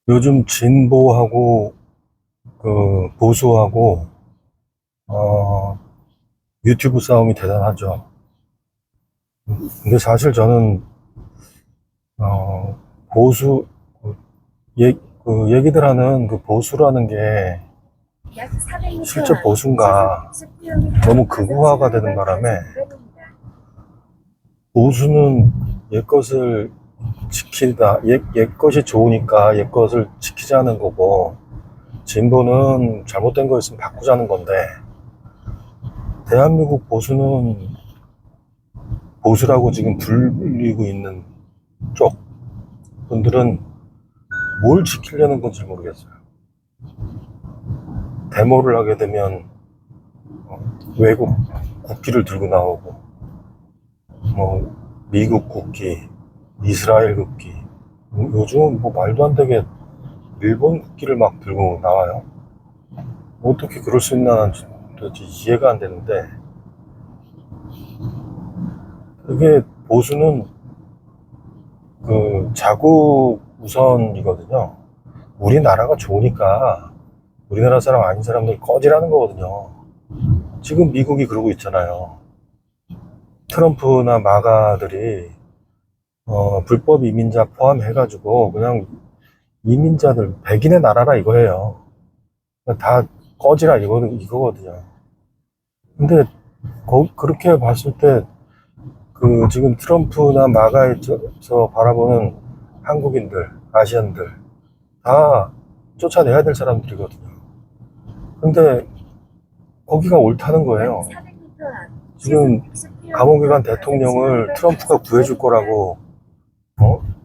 요즘 진보하고 보수하고 어, 유튜브 싸움이 대단하죠. 근데 사실 저는 보수 예, 얘기들 하는 그 보수라는 게 실제 보수인가 너무 극우화가 되는 바람에 보수는 옛것을 지키다 옛것이 좋으니까 옛것을 지키자는 거고 진보는 잘못된 거 있으면 바꾸자는 건데 대한민국 보수는 보수라고 지금 불리고 있는 쪽 분들은 뭘 지키려는 건지 모르겠어요. 데모를 하게 되면 외국 국기를 들고 나오고 뭐 미국 국기, 이스라엘 국기, 요즘은 뭐 말도 안 되게 일본 국기를 막 들고 나와요. 어떻게 그럴 수 있나 난 도대체 이해가 안 되는데 이게 보수는 그 자국 우선이거든요. 우리나라가 좋으니까 우리나라 사람 아닌 사람들 꺼지라는 거거든요. 지금 미국이 그러고 있잖아요. 트럼프나 마가들이 불법 이민자 포함해가지고 그냥 이민자들 백인의 나라라 이거예요. 다 꺼지라 이거거든요. 근데 그렇게 봤을 때 그 지금 트럼프나 마가에서 바라보는 한국인들, 아시안들 다 쫓아내야 될 사람들이거든요. 근데 거기가 옳다는 거예요. 지금 감옥에 간 대통령을 트럼프가 구해줄 거라고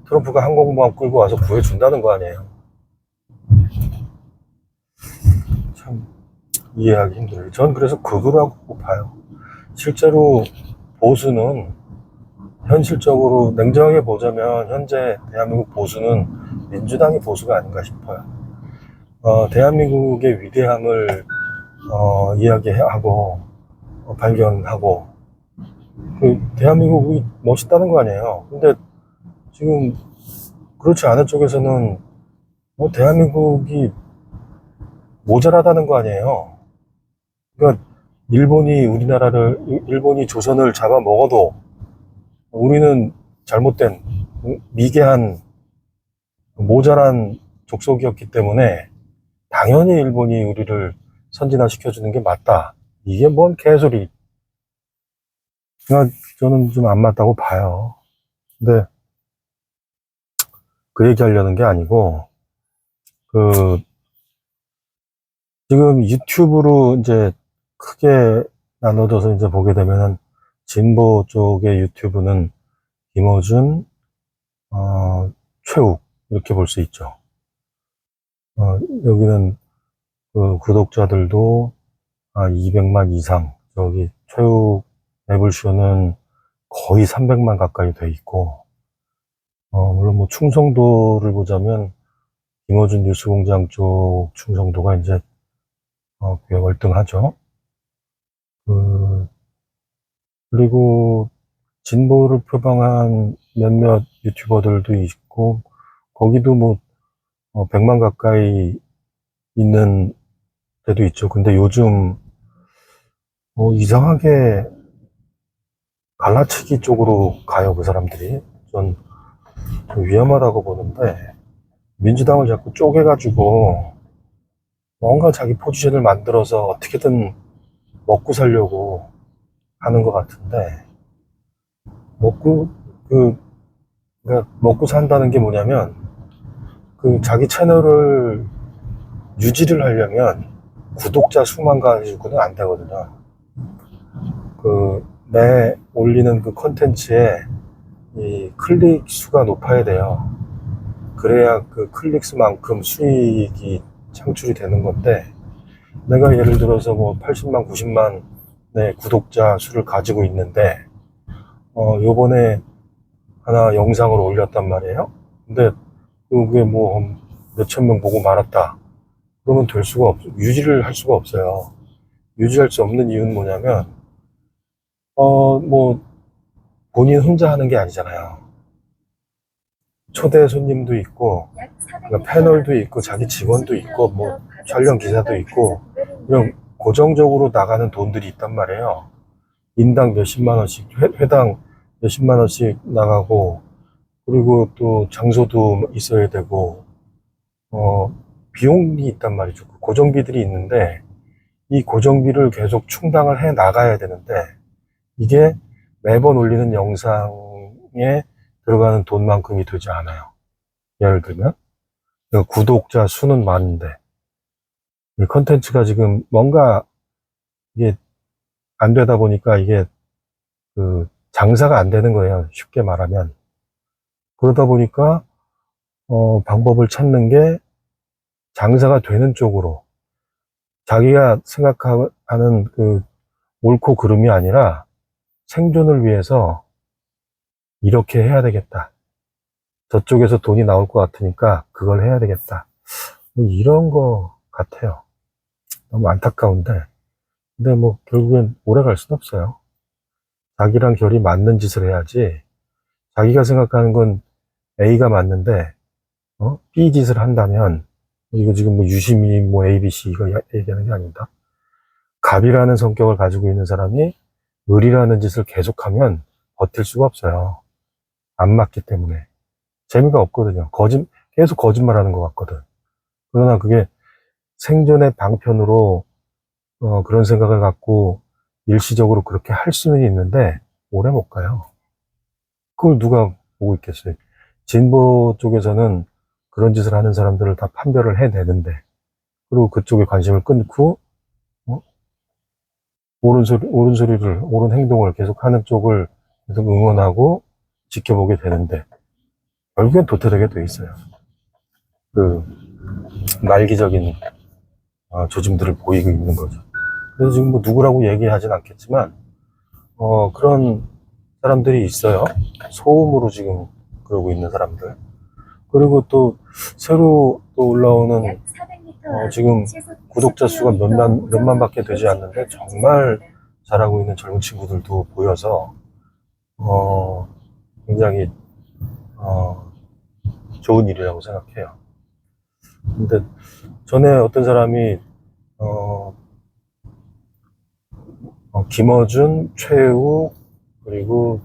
트럼프가 항공모함 끌고 와서 구해준다는 거 아니에요. 참 이해하기 힘들어요. 전 그래서 극우라고 봐요. 실제로 보수는 현실적으로 냉정하게 보자면 현재 대한민국 보수는 민주당의 보수가 아닌가 싶어요. 대한민국의 위대함을 이야기하고 발견하고 그 대한민국이 멋있다는 거 아니에요. 근데 지금 그렇지 않은 쪽에서는 대한민국이 모자라다는 거 아니에요. 그러니까 일본이 조선을 잡아먹어도 우리는 잘못된 미개한 모자란 족속이었기 때문에 당연히 일본이 우리를 선진화시켜주는 게 맞다. 이게 뭔 개소리. 그러니까 저는 좀 안 맞다고 봐요. 근데 그 얘기 하려는 게 아니고, 그, 지금 유튜브로 이제 크게 나눠져서 이제 보게 되면은 진보 쪽의 유튜브는 김어준, 최욱, 이렇게 볼 수 있죠. 여기는 그 구독자들도 200만 이상, 저기 최욱 매블쇼는 거의 300만 가까이 돼 있고, 물론 뭐 충성도를 보자면 김어준 뉴스공장 쪽 충성도가 이제 꽤 월등하죠. 그, 그리고 진보를 표방한 몇몇 유튜버들도 있고, 거기도 뭐 100만 가까이 있는 데도 있죠. 근데 요즘 이상하게 갈라치기 쪽으로 가요, 그 사람들이. 전 좀 위험하다고 보는데, 민주당을 자꾸 쪼개가지고 뭔가 자기 포지션을 만들어서 어떻게든 먹고 살려고 하는 것 같은데, 먹고, 그, 그러니까 먹고 산다는 게 뭐냐면, 그 자기 채널을 유지를 하려면 구독자 수만 가지고는 안 되거든요. 내 올리는 그 컨텐츠에 이 클릭 수가 높아야 돼요. 그래야 그 클릭 수만큼 수익이 창출이 되는 건데, 내가 예를 들어서 뭐 80만, 90만 의 구독자 수를 가지고 있는데, 요번에 하나 영상을 올렸단 말이에요. 근데 그게 뭐 몇천 명 보고 말았다. 그러면 유지를 할 수가 없어요. 유지할 수 없는 이유는 뭐냐면, 뭐, 본인 혼자 하는 게 아니잖아요. 초대 손님도 있고, 그러니까 패널도 있고 자기 직원도 있고 뭐 촬영 기사도 있고 이런 고정적으로 나가는 돈들이 있단 말이에요. 인당 몇십만 원씩, 회당 몇십만 원씩 나가고, 그리고 또 장소도 있어야 되고, 비용이 있단 말이죠. 고정비들이 있는데, 이 고정비를 계속 충당을 해 나가야 되는데, 이게 매번 올리는 영상에 들어가는 돈만큼이 되지 않아요. 예를 들면, 구독자 수는 많은데, 이 컨텐츠가 지금 뭔가 이게 안 되다 보니까 이게 장사가 안 되는 거예요. 쉽게 말하면. 그러다 보니까, 방법을 찾는 게 장사가 되는 쪽으로 자기가 생각하는 옳고 그름이 아니라 생존을 위해서 이렇게 해야 되겠다. 저쪽에서 돈이 나올 것 같으니까 그걸 해야 되겠다. 뭐 이런 거 같아요. 너무 안타까운데. 근데 뭐 결국엔 오래 갈 수는 없어요. 자기랑 결이 맞는 짓을 해야지. 자기가 생각하는 건 A가 맞는데 B 짓을 한다면 이거 지금 뭐 유심히 뭐 ABC 이거 얘기하는 게 아닙니다. 갑이라는 성격을 가지고 있는 사람이 을이라는 짓을 계속하면 버틸 수가 없어요. 안 맞기 때문에 재미가 없거든요. 계속 거짓말하는 것 같거든. 그러나 그게 생존의 방편으로 그런 생각을 갖고 일시적으로 그렇게 할 수는 있는데 오래 못 가요. 그걸 누가 보고 있겠어요. 진보 쪽에서는 그런 짓을 하는 사람들을 다 판별을 해내는데, 그리고 그쪽에 관심을 끊고 옳은 소리를, 옳은 행동을 계속 하는 쪽을 계속 응원하고 지켜보게 되는데, 결국엔 도태되게 돼 있어요. 말기적인 조짐들을 보이고 있는 거죠. 그래서 지금 뭐 누구라고 얘기하진 않겠지만, 그런 사람들이 있어요. 소음으로 지금 그러고 있는 사람들. 그리고 또 새로 또 올라오는 지금 구독자 수가 몇만 밖에 되지 않는데 정말 잘하고 있는 젊은 친구들도 보여서 굉장히 좋은 일이라고 생각해요. 근데 전에 어떤 사람이 김어준, 최우 그리고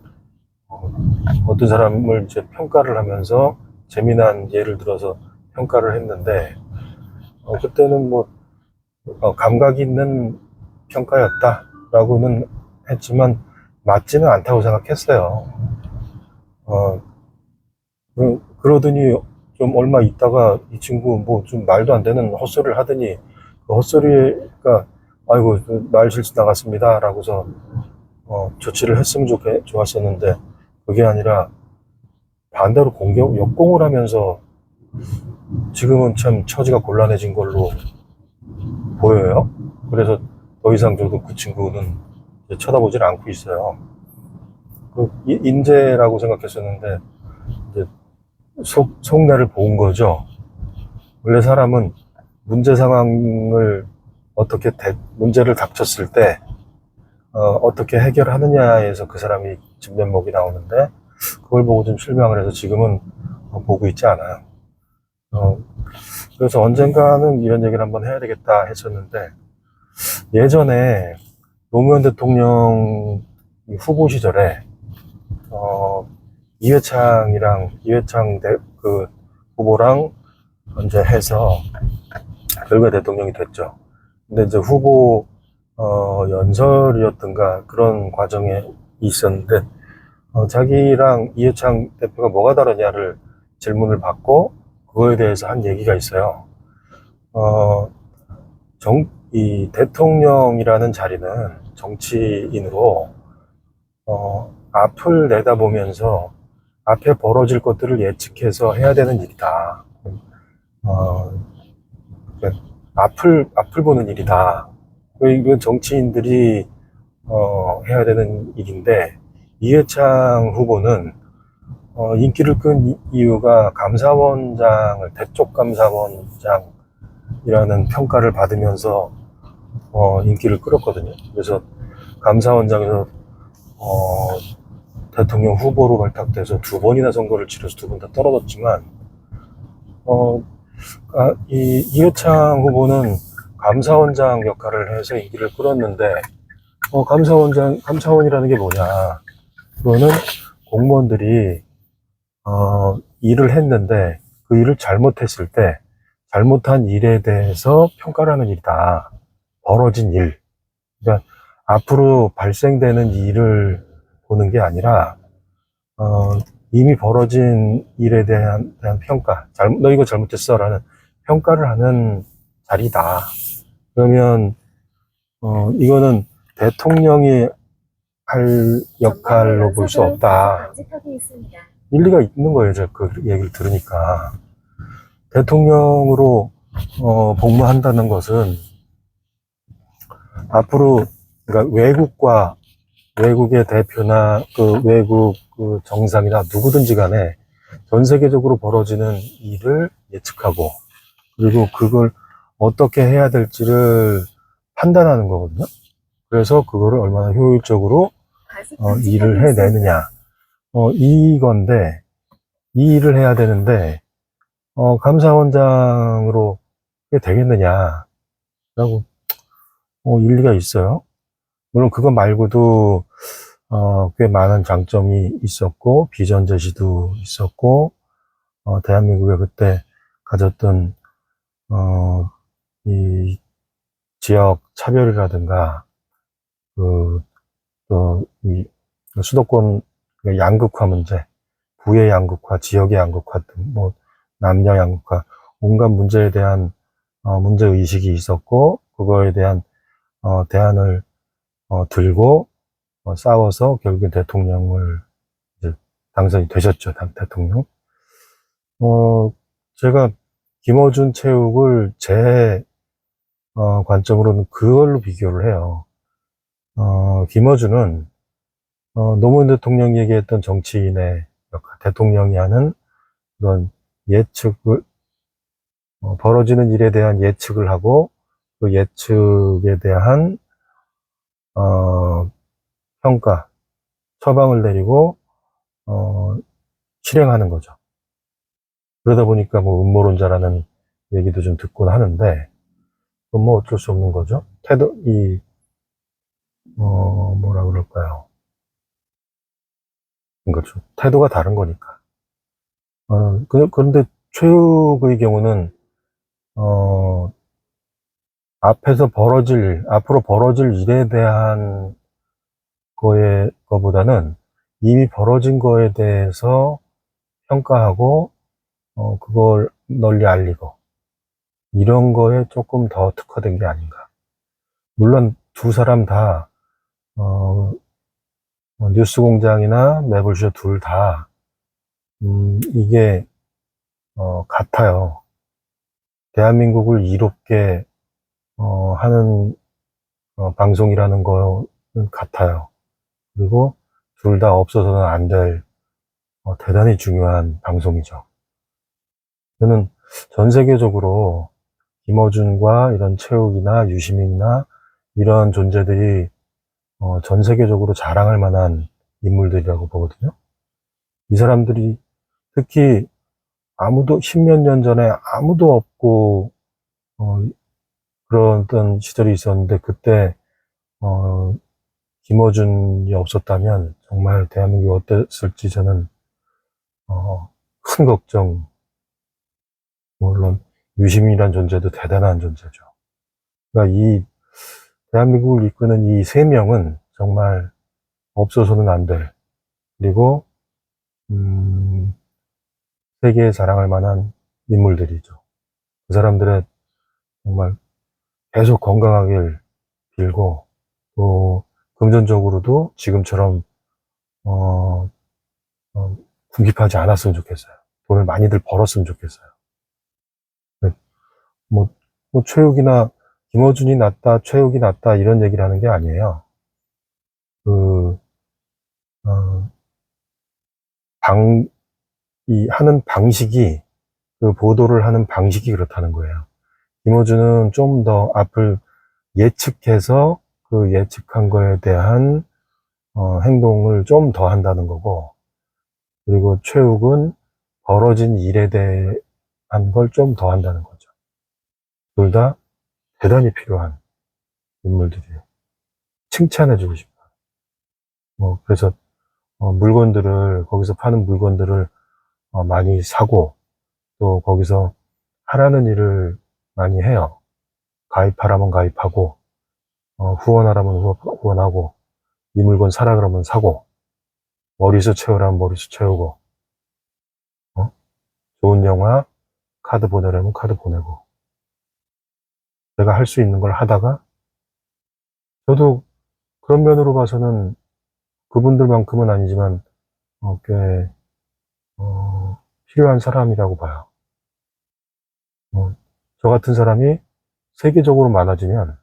어떤 사람을 이제 평가를 하면서 재미난 예를 들어서 평가를 했는데 그때는 뭐 감각 있는 평가였다라고는 했지만 맞지는 않다고 생각했어요. 그러더니 좀 얼마 있다가 이 친구 뭐 좀 말도 안 되는 헛소리를 하더니 그 헛소리가 아이고 말 실수 나갔습니다 라고서 조치를 했으면 좋았었는데 그게 아니라 반대로 역공을 하면서 지금은 참 처지가 곤란해진 걸로 보여요. 그래서 더 이상 저도 그 친구는 쳐다보질 않고 있어요. 인재라고 생각했었는데 이제 속내를 본 거죠. 원래 사람은 문제 상황을 문제를 닥쳤을 때 어떻게 해결하느냐에서 그 사람이 진면목이 나오는데 그걸 보고 좀 실망을 해서 지금은 보고 있지 않아요. 그래서 언젠가는 이런 얘기를 한번 해야 되겠다 했었는데 예전에 노무현 대통령 후보 시절에 이회창 후보랑 이제 해서 결국에 대통령이 됐죠. 근데 이제 후보 연설이었던가 그런 과정에 있었는데 자기랑 이회창 대표가 뭐가 다르냐를 질문을 받고 그거에 대해서 한 얘기가 있어요. 이 대통령이라는 자리는 정치인으로 앞을 내다보면서 앞에 벌어질 것들을 예측해서 해야 되는 일이다. 앞을 보는 일이다. 이건 정치인들이 해야 되는 일인데 이회창 후보는 인기를 끈 이유가 대쪽 감사원장이라는 평가를 받으면서 인기를 끌었거든요. 그래서 감사원장에서 대통령 후보로 발탁돼서 2번이나 선거를 치러서 2번 다 떨어졌지만 이해창 후보는 감사원장 역할을 해서 인기를 끌었는데, 감사원이라는 게 뭐냐. 그거는 공무원들이, 일을 했는데, 그 일을 잘못했을 때, 잘못한 일에 대해서 평가를 하는 일이다. 벌어진 일. 그러니까, 앞으로 발생되는 일을 보는 게 아니라, 이미 벌어진 일에 대한 평가. 너 이거 잘못했어. 라는 평가를 하는 자리다. 그러면, 이거는 대통령이 할 역할로 볼 수 없다. 일리가 있는 거예요. 저 그 얘기를 들으니까. 대통령으로, 복무한다는 것은 앞으로, 그러니까 외국의 대표나 그 외국 그 정상이나 누구든지 간에 전 세계적으로 벌어지는 일을 예측하고, 그리고 그걸 어떻게 해야 될지를 판단하는 거거든요. 그래서 그거를 얼마나 효율적으로 일을 해내느냐, 이건데, 이 일을 해야 되는데, 감사원장으로 그게 되겠느냐라고, 일리가 있어요. 물론 그거 말고도 꽤 많은 장점이 있었고, 비전 제시도 있었고, 대한민국에 그때 가졌던 이 지역 차별이라든가, 이 수도권 양극화 문제, 부의 양극화, 지역의 양극화 등, 남녀 양극화, 온갖 문제에 대한 문제 의식이 있었고, 그거에 대한 대안을 들고 싸워서 결국엔 대통령을 이제 당선이 되셨죠. 대통령. 제가 김어준 체육을 제 관점으로는 그걸로 비교를 해요. 김어준은 노무현 대통령이 얘기했던 정치인의 역할, 대통령이 하는 그런 예측을, 벌어지는 일에 대한 예측을 하고, 그 예측에 대한 평가, 처방을 내리고 실행하는 거죠. 그러다 보니까 뭐 음모론자라는 얘기도 좀 듣곤 하는데, 그건 뭐 어쩔 수 없는 거죠. 뭐라 그럴까요? 그렇죠. 태도가 다른 거니까. 그런데 최욱의 경우는, 앞으로 벌어질 일에 대한 거보다는 이미 벌어진 거에 대해서 평가하고, 그걸 널리 알리고, 이런 거에 조금 더 특화된 게 아닌가. 물론 두 사람 다, 뉴스공장이나 매블쇼 둘 다, 이게, 같아요. 대한민국을 이롭게, 하는, 방송이라는 거는 같아요. 그리고 둘 다 없어서는 안 될, 대단히 중요한 방송이죠. 저는 전 세계적으로 김어준과 이런 최욱이나 유시민이나 이런 존재들이 전 세계적으로 자랑할 만한 인물들이라고 보거든요. 이 사람들이 특히 아무도 10몇 년 전에 아무도 없고 그런 어떤 시절이 있었는데, 그때 김어준이 없었다면 정말 대한민국이 어땠을지 저는 큰 걱정. 물론 유시민이란 존재도 대단한 존재죠. 그러니까 이 대한민국을 이끄는 이 세 명은 정말 없어서는 안 될, 그리고 세계에 자랑할 만한 인물들이죠. 그 사람들의 정말 계속 건강하길 빌고, 또 금전적으로도 지금처럼 궁핍하지 않았으면 좋겠어요. 돈을 많이들 벌었으면 좋겠어요. 뭐, 최욱이나 김어준이 낫다, 최욱이 낫다 이런 얘기를 하는 게 아니에요. 하는 방식이, 그 보도를 하는 방식이 그렇다는 거예요. 김어준은 좀 더 앞을 예측해서 그 예측한 거에 대한 행동을 좀 더 한다는 거고, 그리고 최욱은 벌어진 일에 걸 좀 더 한다는 거죠. 둘 다 대단히 필요한 인물들이에요. 칭찬해주고 싶어요. 그래서 물건들을, 거기서 파는 물건들을 많이 사고, 또 거기서 하라는 일을 많이 해요. 가입하라면 가입하고, 후원하라면 후원하고, 이 물건 사라 그러면 사고, 머리수 채우라면 머리수 채우고, 좋은 영화 카드 보내라면 카드 보내고, 내가 할 수 있는 걸 하다가, 저도 그런 면으로 봐서는 그분들만큼은 아니지만 꽤 필요한 사람이라고 봐요. 저 같은 사람이 세계적으로 많아지면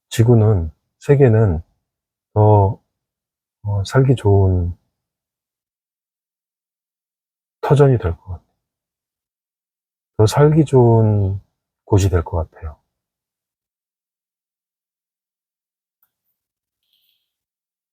지구는, 세계는 더 살기 좋은 터전이 될 것 같아요. 더 살기 좋은 곳이 될 것 같아요.